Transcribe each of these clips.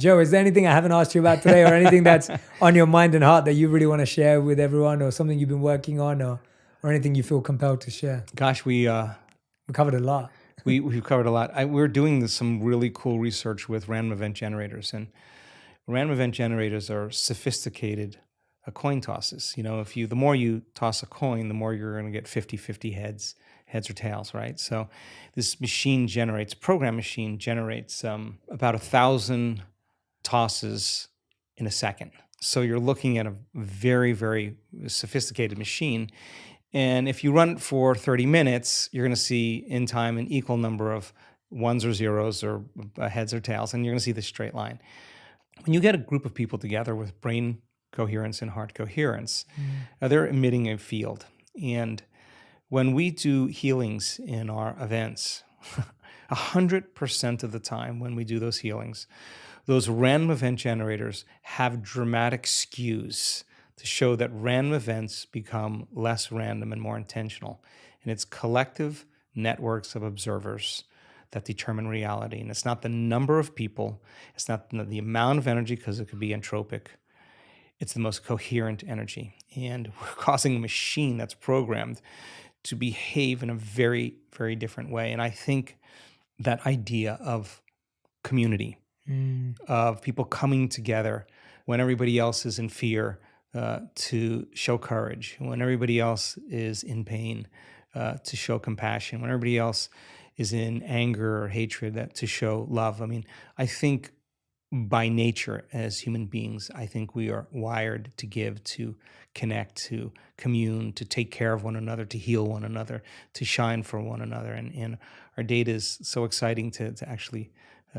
Joe, is there anything I haven't asked you about today or anything that's on your mind and heart that you really want to share with everyone, or something you've been working on, or anything you feel compelled to share? Gosh, we covered a lot. We've covered a lot. We're doing some really cool research with random event generators, and random event generators are sophisticated coin tosses. You know, the more you toss a coin, the more you're going to get 50-50 heads or tails, right? So this program machine generates about 1,000 tosses in a second. So you're looking at a very, very sophisticated machine. And if you run it for 30 minutes, you're going to see in time an equal number of ones or zeros or heads or tails, and you're going to see the straight line. When you get a group of people together with brain coherence and heart coherence, they're emitting a field. And when we do healings in our events, 100% of the time when we do those healings, those random event generators have dramatic skews to show that random events become less random and more intentional. And it's collective networks of observers that determine reality. And it's not the number of people, it's not the amount of energy, because it could be entropic. It's the most coherent energy. And we're causing a machine that's programmed to behave in a very, very different way. And I think that idea of community, of people coming together when everybody else is in fear, to show courage, when everybody else is in pain, to show compassion, when everybody else is in anger or hatred, to show love. I mean, I think by nature as human beings, I think we are wired to give, to connect, to commune, to take care of one another, to heal one another, to shine for one another. And our data is so exciting to actually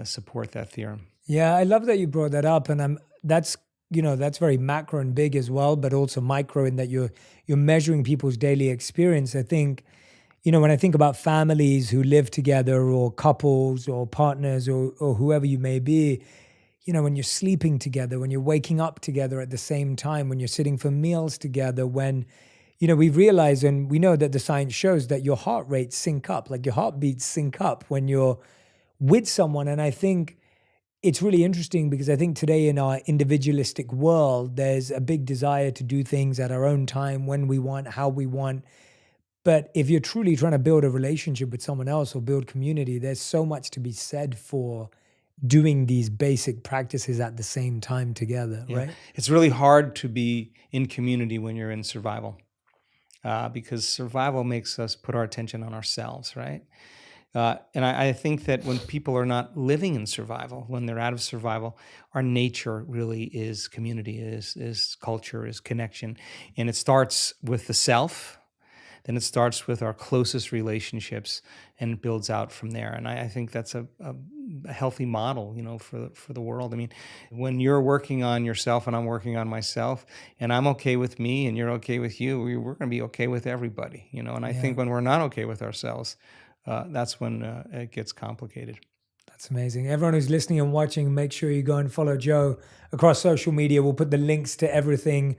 support that theorem. Yeah, I love that you brought that up, and that's very macro and big as well, but also micro in that you're measuring people's daily experience. I think, when I think about families who live together, or couples or partners or whoever you may be, when you're sleeping together, when you're waking up together at the same time, when you're sitting for meals together, when, we've realized and we know that the science shows that your heart rates sync up, like your heartbeats sync up when you're with someone. And I think it's really interesting because I think today in our individualistic world, there's a big desire to do things at our own time, when we want, how we want. But if you're truly trying to build a relationship with someone else or build community, there's so much to be said for doing these basic practices at the same time together, right? It's really hard to be in community when you're in survival, because survival makes us put our attention on ourselves, right? And I think that when people are not living in survival, when they're out of survival, our nature really is community, is culture, is connection. And it starts with the self, then it starts with our closest relationships, and it builds out from there. And I think that's a healthy model, for the world. I mean, when you're working on yourself and I'm working on myself, and I'm okay with me and you're okay with you, we're going to be okay with everybody, And I think when we're not okay with ourselves, that's when it gets complicated. That's amazing. Everyone who's listening and watching, make sure you go and follow Joe across social media. We'll put the links to everything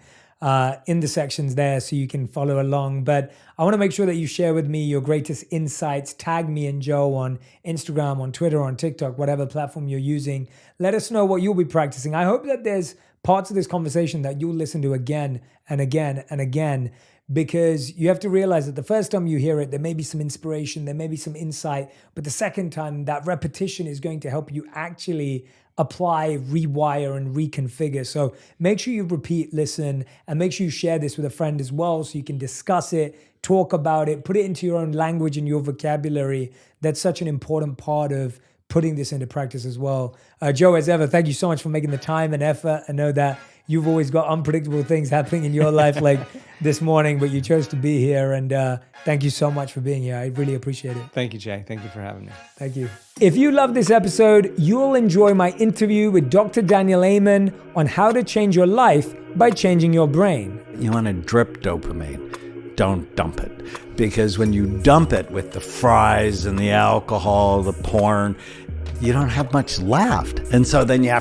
in the sections there so you can follow along. But I want to make sure that you share with me your greatest insights. Tag me and Joe on Instagram, on Twitter, on TikTok, whatever platform you're using. Let us know what you'll be practicing. I hope that there's parts of this conversation that you'll listen to again and again and again, because you have to realize that the first time you hear it, there may be some inspiration, there may be some insight, but the second time, that repetition is going to help you actually apply, rewire, and reconfigure. So make sure you repeat, listen, and make sure you share this with a friend as well so you can discuss it, talk about it, put it into your own language and your vocabulary. That's such an important part of putting this into practice as well. Joe, as ever, thank you so much for making the time and effort. I know that you've always got unpredictable things happening in your life like this morning, but you chose to be here, and thank you so much for being here. I really appreciate it. Thank you, Jay. Thank you for having me. Thank you. If you love this episode, you'll enjoy my interview with Dr. Daniel Amen on how to change your life by changing your brain. You want to drip dopamine. Don't dump it. Because when you dump it with the fries and the alcohol, the porn, you don't have much left. And so then you have